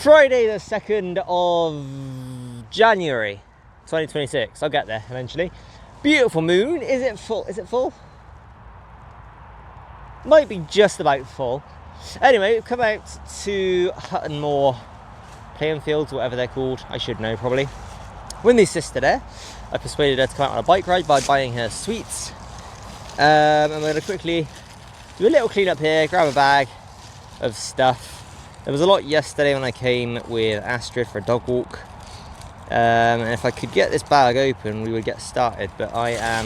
Friday the 2nd of January 2026. I'll get there eventually. Beautiful moon. Is it full? Is it full? Might be just about full. Anyway, we've come out to Hutton playing fields, whatever they're called. I should know probably. With my sister there. I persuaded her to come out on a bike ride by buying her sweets. I'm going to quickly do a little clean up here, grab a bag of stuff. There was a lot yesterday when I came with Astrid for a dog walk. And if I could get this bag open, we would get started. But I am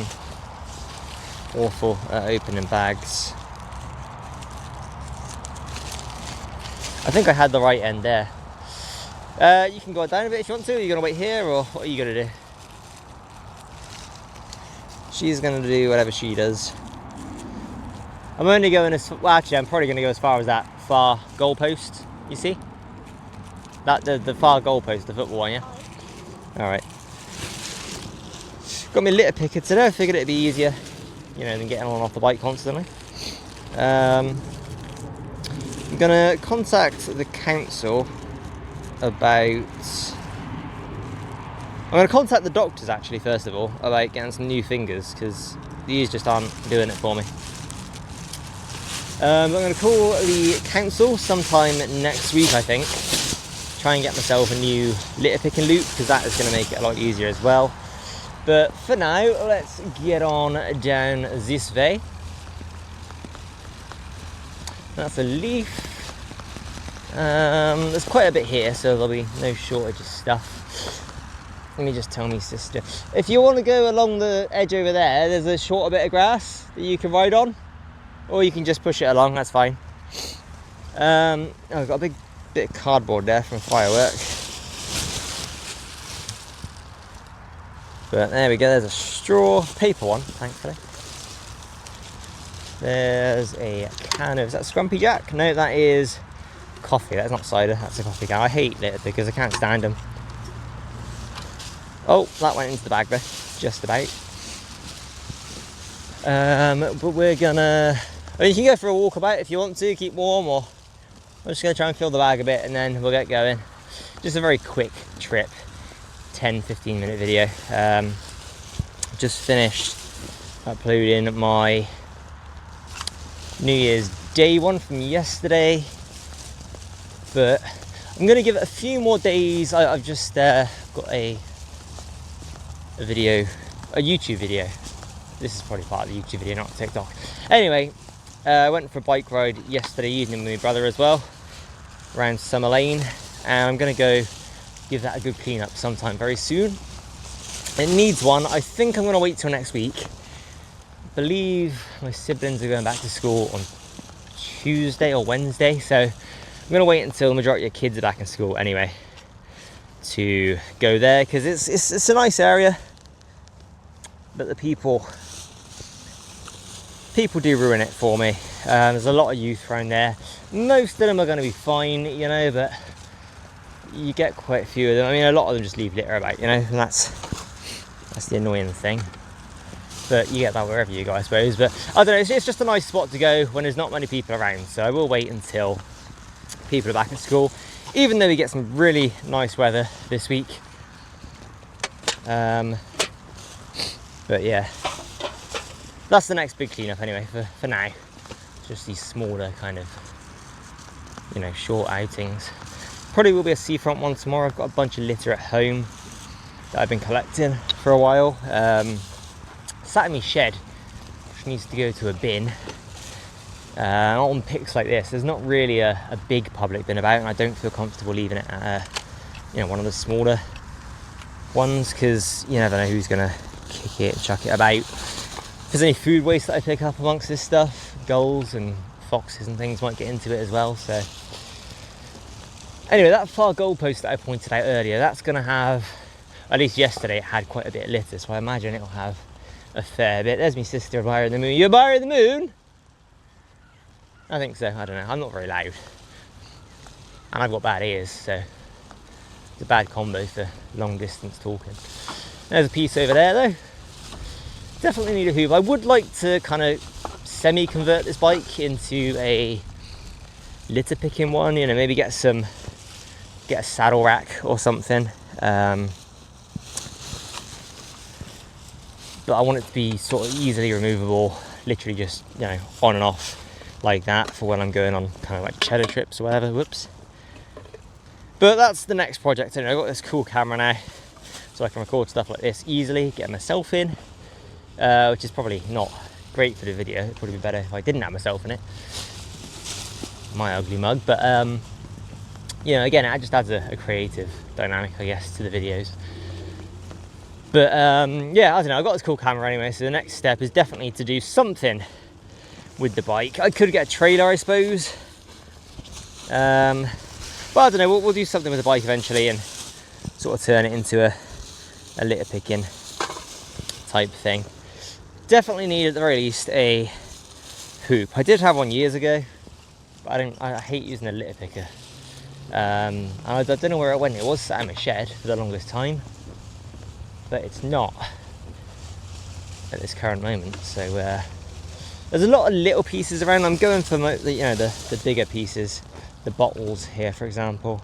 awful at opening bags. I think I had the right end there. You can go down a bit if you want to. Are you going to wait here, or what are you going to do? She's going to do whatever she does. I'm only going well, actually I'm probably going to go as far as that far goalpost, you see? That the far goalpost, the football one, yeah? Alright. Got my litter picker today. I figured it'd be easier, than getting on and off the bike constantly. I'm going to contact the council about... I'm going to contact the doctors actually first of all about getting some new fingers, because these just aren't doing it for me. I'm going to call the council sometime next week, I think. Try and get myself a new litter picking loop, because that is going to make it a lot easier as well. But for now, let's get on down this way. That's a leaf. There's quite a bit here, so there'll be no shortage of stuff. Let me just tell me sister. If you want to go along the edge over there, there's a shorter bit of grass that you can ride on. Or you can just push it along, that's fine. I've got a big bit of cardboard there from a firework. But there we go, there's a straw, paper one, thankfully. There's a can of, is that Scrumpy Jack? No, that is coffee, that's not cider, that's a coffee can. I hate litter because I can't stand them. Oh, that went into the bag there, just about. But we're gonna... you can go for a walkabout if you want to, keep warm, or I'm just gonna try and fill the bag a bit and then we'll get going. Just a very quick trip, 10-15 minute video. Just finished uploading my New Year's Day one from yesterday, but I'm gonna give it a few more days. I've just got a YouTube video. This is probably part of the YouTube video, not TikTok. Anyway, I went for a bike ride yesterday evening with my brother as well, around Summer Lane, and I'm going to go give that a good clean up sometime very soon. It needs one. I think I'm going to wait till next week. I believe my siblings are going back to school on Tuesday or Wednesday, so I'm going to wait until the majority of kids are back in school anyway to go there, because it's a nice area, but the people do ruin it for me. There's a lot of youth around there. Most of them are going to be fine, but you get quite a few of them. I mean, a lot of them just leave litter about, and that's the annoying thing. But you get that wherever you go, I suppose. But I don't know, it's just a nice spot to go when there's not many people around. So I will wait until people are back at school, even though we get some really nice weather this week. But yeah, that's the next big cleanup anyway for now. Just these smaller kind of, short outings. Probably will be a seafront one tomorrow. I've got a bunch of litter at home that I've been collecting for a while. Sat in my shed, which needs to go to a bin. On pics like this, there's not really a big public bin about, and I don't feel comfortable leaving it at one of the smaller ones, because you never know who's gonna kick it and chuck it about. If there's any food waste that I pick up amongst this stuff, gulls and foxes and things might get into it as well. So anyway, that far goalpost that I pointed out earlier, that's gonna have, at least yesterday it had quite a bit of litter, so I imagine it'll have a fair bit. There's my sister admiring the moon. You admiring the moon? I think so. I don't know, I'm not very loud, and I've got bad ears, so it's a bad combo for long distance talking. There's a piece over there though. Definitely need a hoover. I would like to kind of semi-convert this bike into a litter picking one, maybe get some get a saddle rack or something. But I want it to be sort of easily removable, literally just, you know, on and off like that for when I'm going on kind of like cheddar trips or whatever. Whoops. But that's the next project. I've got this cool camera now, so I can record stuff like this easily, get myself in, which is probably not great for the video. It'd probably be better if I didn't have myself in it, my ugly mug. But you know, again, it just adds a creative dynamic, I guess, to the videos. But yeah, I don't know, I've got this cool camera anyway, so the next step is definitely to do something with the bike. I could get a trailer, I suppose, but I don't know, we'll do something with the bike eventually and sort of turn it into a litter picking type thing. Definitely need at the very least a hoop. I did have one years ago, but I hate using a litter picker. And I don't know where it went. It was sat in my shed for the longest time, but it's not at this current moment. So there's a lot of little pieces around. I'm going for you know, the bigger pieces, the bottles here, for example.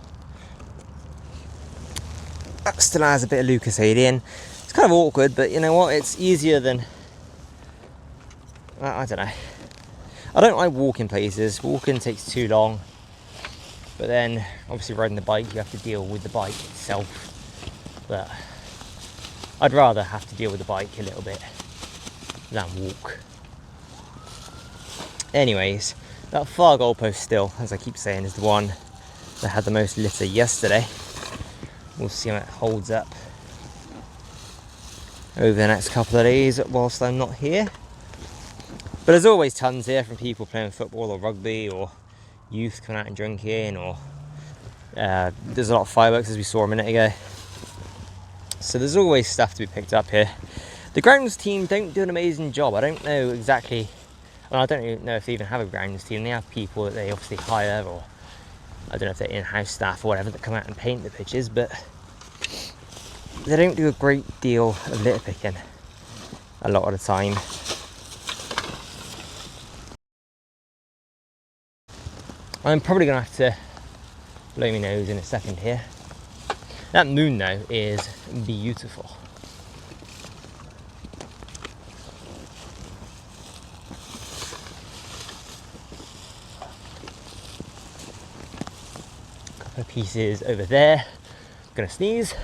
That still has a bit of Lucasade in. It's kind of awkward, but you know what? It's easier than, I don't know. I don't like walking places. Walking takes too long. But then, obviously, riding the bike, you have to deal with the bike itself. But I'd rather have to deal with the bike a little bit than walk. Anyways, that far goalpost still, as I keep saying, is the one that had the most litter yesterday. We'll see how it holds up over the next couple of days whilst I'm not here. But there's always tons here from people playing football or rugby, or youth coming out and drinking, or there's a lot of fireworks, as we saw a minute ago. So there's always stuff to be picked up here. The grounds team don't do an amazing job. I don't know exactly, well, I don't even know if they even have a grounds team. They have people that they obviously hire, or I don't know if they're in-house staff or whatever, that come out and paint the pitches, but they don't do a great deal of litter picking a lot of the time. I'm probably going to have to blow my nose in a second here. That moon, though, is beautiful. Couple of pieces over there. Gonna sneeze.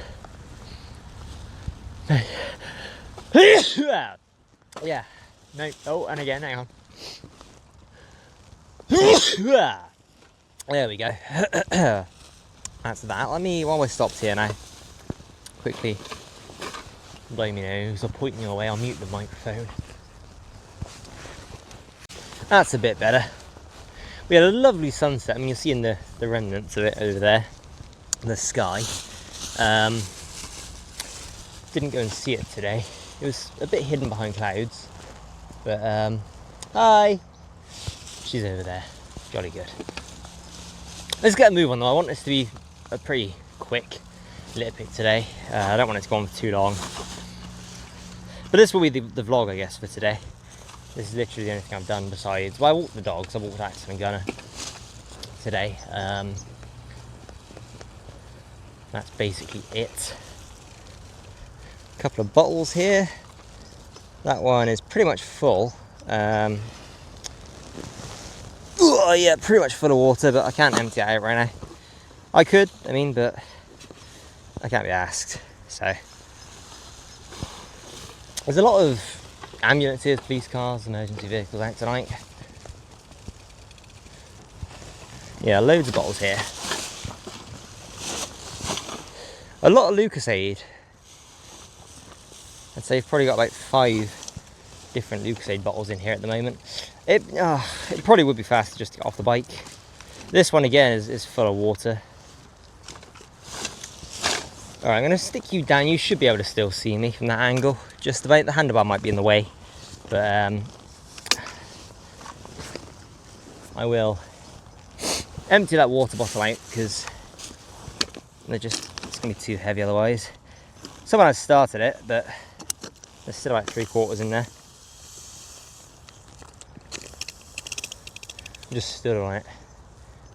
Yeah. No. Oh, and again, hang on. There we go. That's that. Let me, while we're stopped here now, quickly blow my nose or point you away. I'll mute the microphone. That's a bit better. We had a lovely sunset. I mean, you're seeing the remnants of it over there, the sky. Didn't go and see it today. It was a bit hidden behind clouds, but hi, she's over there. Jolly good. Let's get a move on though. I want this to be a pretty quick litter pick today. I don't want it to go on for too long. But this will be the vlog, I guess, for today. This is literally the only thing I've done besides, well, I walked the dogs. I walked Axel and Gunner today. That's basically it. A couple of bottles here. That one is pretty much full. Oh yeah, pretty much full of water, but I can't empty it out right now. I could, I mean, but I can't be asked. So there's a lot of ambulances, police cars, emergency vehicles out tonight. Yeah, loads of bottles here. A lot of Lucasade. I'd say I've probably got about 5 different Lucasade bottles in here at the moment. It probably would be faster just to get off the bike. This one again is full of water. Alright, I'm going to stick you down. You should be able to still see me from that angle. Just about. The handlebar might be in the way, but I will empty that water bottle out because it's going to be too heavy otherwise. Someone has started it, but there's still about 3/4 in there. Just stood on it,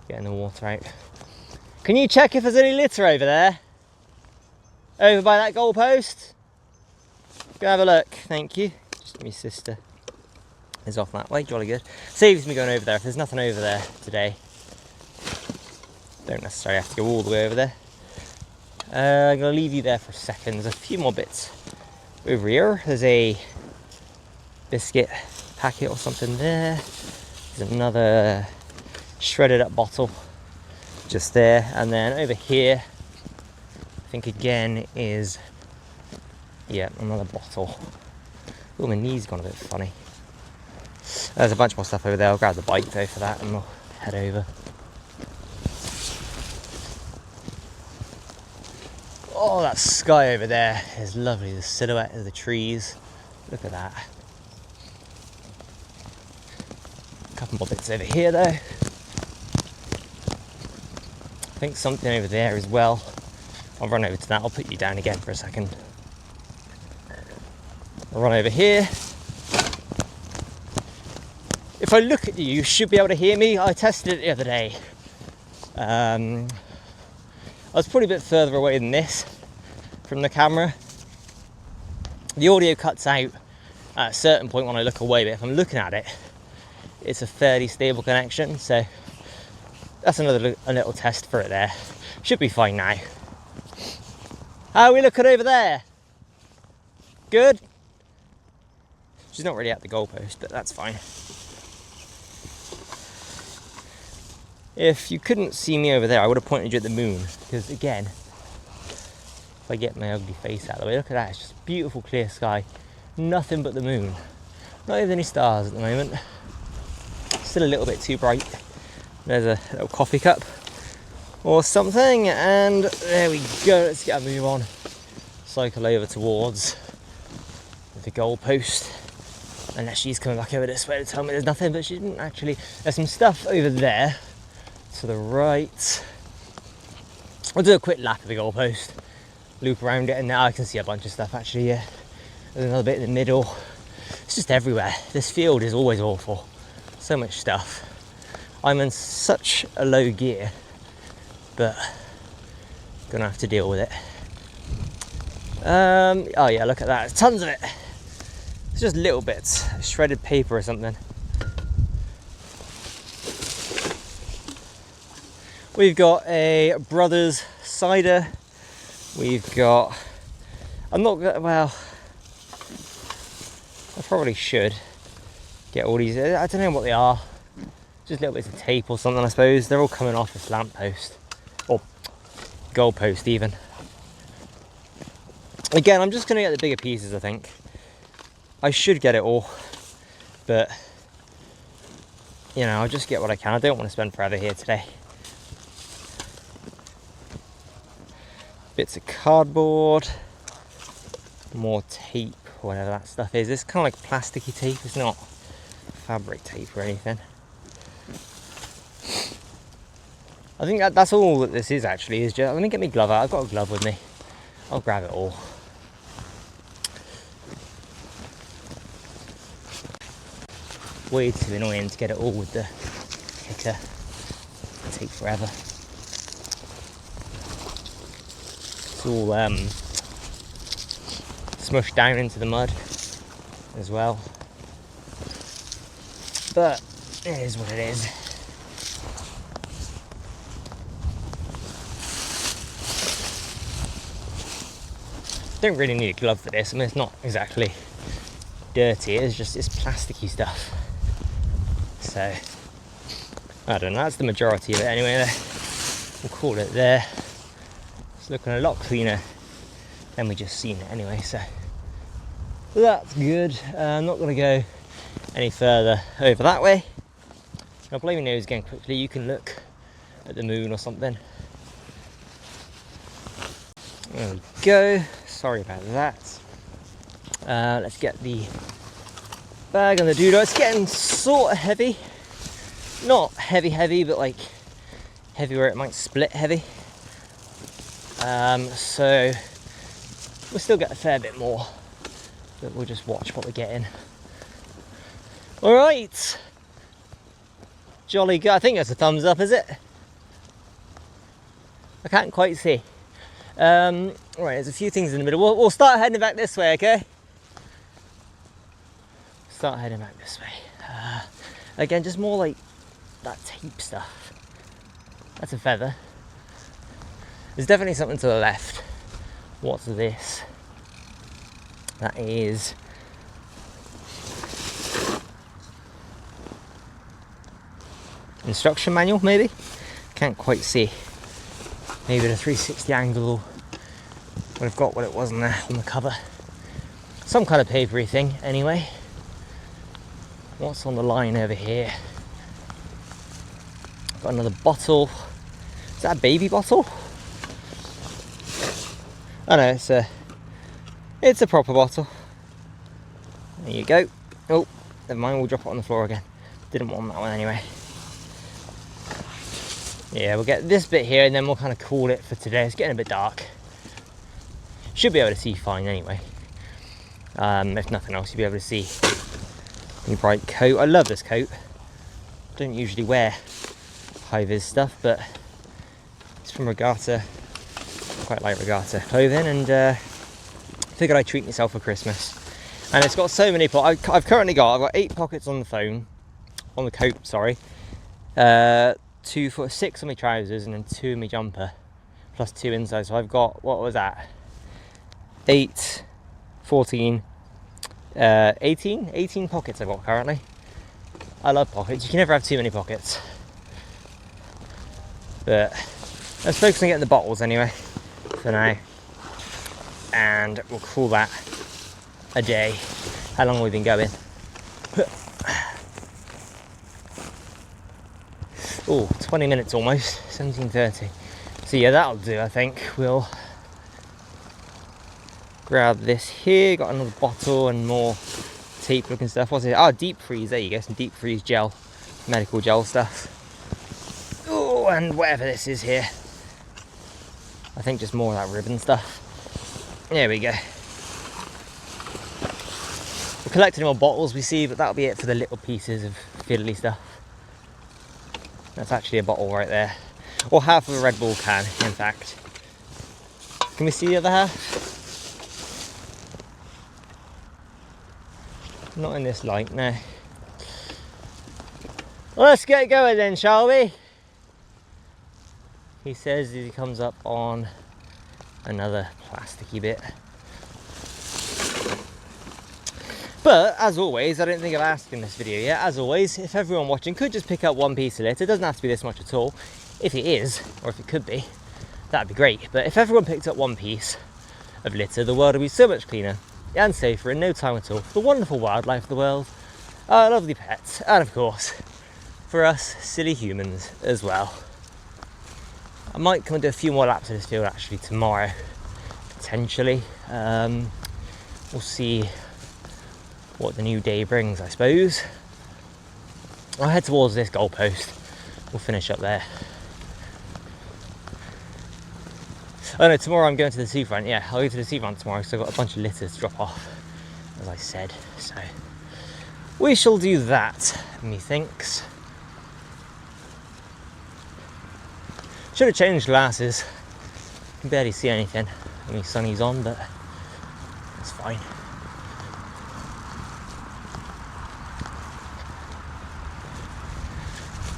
getting the water out. Can you check if there's any litter over there? Over by that goalpost? Go have a look, thank you. Just my sister is off that way, jolly good. Saves me going over there if there's nothing over there today. Don't necessarily have to go all the way over there. I'm going to leave you there for a second. There's a few more bits over here. There's a biscuit packet or something there. There's another shredded up bottle just there. And then over here, I think again is, yeah, another bottle. Oh, my knee's gone a bit funny. There's a bunch more stuff over there. I'll grab the bike though for that and we'll head over. Oh, that sky over there is lovely. The silhouette of the trees. Look at that. A couple more bits over here though. I think something over there as well. I'll run over to that. I'll put you down again for a second. I'll run over here. If I look at you, you should be able to hear me. I tested it the other day. I was probably a bit further away than this from the camera. The audio cuts out at a certain point when I look away, but if I'm looking at it, it's a fairly stable connection. So that's a little test for it there. Should be fine now. How are we looking over there? Good? She's not really at the goalpost, but that's fine. If you couldn't see me over there, I would have pointed you at the moon, because again, if I get my ugly face out of the way, look at that, it's just beautiful clear sky, nothing but the moon, not even any stars at the moment, still a little bit too bright. There's a little coffee cup or something, and there we go. Let's get a move on, cycle over towards the goalpost, unless she's coming back over this way to tell me there's nothing, but she didn't actually. There's some stuff over there to the right. I'll do a quick lap of the goalpost, loop around it, and now I can see a bunch of stuff actually. Yeah, there's another bit in the middle. It's just everywhere. This field is always awful, so much stuff. I'm in such a low gear, but gonna have to deal with it. Oh yeah, look at that, there's tons of it. It's just little bits, shredded paper or something. We've got a Brothers cider. We've got, well, I probably should get all these, I don't know what they are. Just little bits of tape or something, I suppose. They're all coming off this lamppost, or goalpost even. Again, I'm just gonna get the bigger pieces, I think. I should get it all, but you know, I'll just get what I can. I don't want to spend forever here today. Bits of cardboard, more tape, whatever that stuff is. It's kind of like plasticky tape, it's not fabric tape or anything. I think that's all that this is actually, is just, let me get my glove out. I've got a glove with me. I'll grab it all. Way too annoying to get it all with the hitter. It'll take forever. It's all smushed down into the mud as well. But it is what it is. Don't really need a glove for this. I mean, it's not exactly dirty. It's plasticky stuff. So I don't know. That's the majority of it anyway. We'll call it there. It's looking a lot cleaner than we just seen it anyway. So that's good. I'm not going to go any further over that way. I'll blow my nose again quickly. You can look at the moon or something. There we go. Sorry about that. Let's get the bag and the doodah. It's getting sort of heavy. Not heavy, but like heavy where it might split heavy. So we'll still get a fair bit more, but we'll just watch what we're getting. All right. Jolly good. I think that's a thumbs up, is it? I can't quite see. Right, there's a few things in the middle. We'll start heading back this way, okay? Start heading back this way. Again, just more like that tape stuff. That's a feather. There's definitely something to the left. What's this? That is instruction manual, maybe? Can't quite see. Maybe the 360 angle would have got what it was on the cover. Some kind of papery thing, anyway. What's on the line over here? Got another bottle. Is that a baby bottle? Oh no, it's a proper bottle. There you go. Oh, never mind, we'll drop it on the floor again. Didn't want that one anyway. Yeah, we'll get this bit here and then we'll kind of call it for today. It's getting a bit dark. Should be able to see fine anyway. If nothing else, you'll be able to see the bright coat. I love this coat. Don't usually wear high-vis stuff, but it's from Regatta. Quite like Regatta clothing, and figured I'd treat myself for Christmas. And it's got so many pockets. I've got 8 pockets on the coat, sorry. 2 for 6 on my trousers and then 2 in my jumper, plus 2 inside. So I've got, what was that? 8, 14, 18 pockets I've got currently. I love pockets. You can never have too many pockets. But let's focus on getting the bottles anyway for now. And we'll call that a day. How long have we been going? Oh, 20 minutes almost, 17:30. So yeah, that'll do, I think. We'll grab this here. Got another bottle and more tape looking stuff. What's it? Oh, deep freeze. There you go, some deep freeze gel, medical gel stuff. Oh, and whatever this is here. I think just more of that ribbon stuff. There we go. We're collecting more bottles, we see, but that'll be it for the little pieces of fiddly stuff. That's actually a bottle right there. Or half of a Red Bull can, in fact. Can we see the other half? Not in this light, no. Well, let's get going then, shall we? He says as he comes up on another plasticky bit. But, as always, I don't think I've asked in this video yet, as always, if everyone watching could just pick up one piece of litter, it doesn't have to be this much at all. If it is, or if it could be, that'd be great. But if everyone picked up one piece of litter, the world would be so much cleaner and safer in no time at all for the wonderful wildlife of the world, our lovely pets, and of course, for us silly humans as well. I might come and do a few more laps of this field actually tomorrow, potentially. We'll see what the new day brings, I suppose. I'll head towards this goalpost. We'll finish up there. Oh no, tomorrow I'm going to the seafront. Yeah, I'll go to the seafront tomorrow, so I've got a bunch of litter to drop off, as I said. So we shall do that, methinks. Should have changed glasses. I can barely see anything. I mean, sunny's on, but it's fine.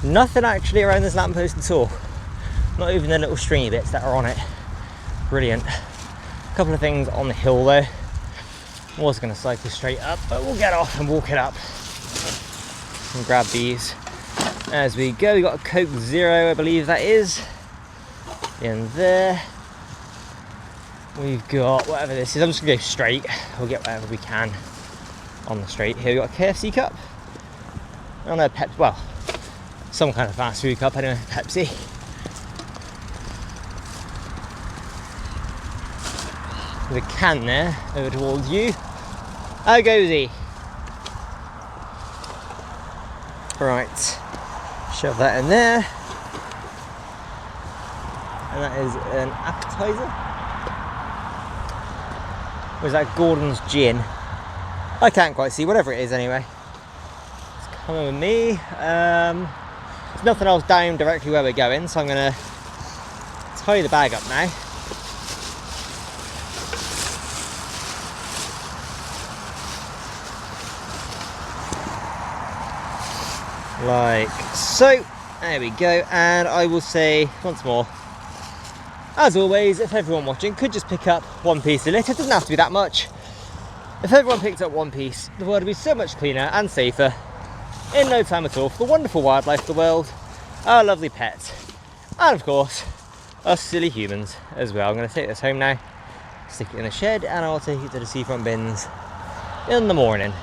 Nothing actually around this lamppost at all. Not even the little stringy bits that are on it. Brilliant. A couple of things on the hill though. I was going to cycle straight up, but we'll get off and walk it up and grab these as we go. We got a Coke Zero, I believe that is, in there. We've got whatever this is. I'm just going to go straight. We'll get whatever we can on the straight. Here we got a KFC cup. Oh no, well, some kind of fast food cup anyway, Pepsi. With a can there, over towards you. How goes he? Right, shove that in there. And that is an appetizer. Or is that Gordon's gin? I can't quite see, whatever it is anyway. It's coming with me. There's nothing else down directly where we're going, so I'm going to tie the bag up now. Like so. There we go. And I will say once more, as always, if everyone watching could just pick up one piece of litter, it doesn't have to be that much. If everyone picked up one piece, the world would be so much cleaner and safer in no time at all for the wonderful wildlife of the world, our lovely pets, and of course, us silly humans as well. I'm going to take this home now, stick it in the shed, and I'll take it to the seafront bins in the morning.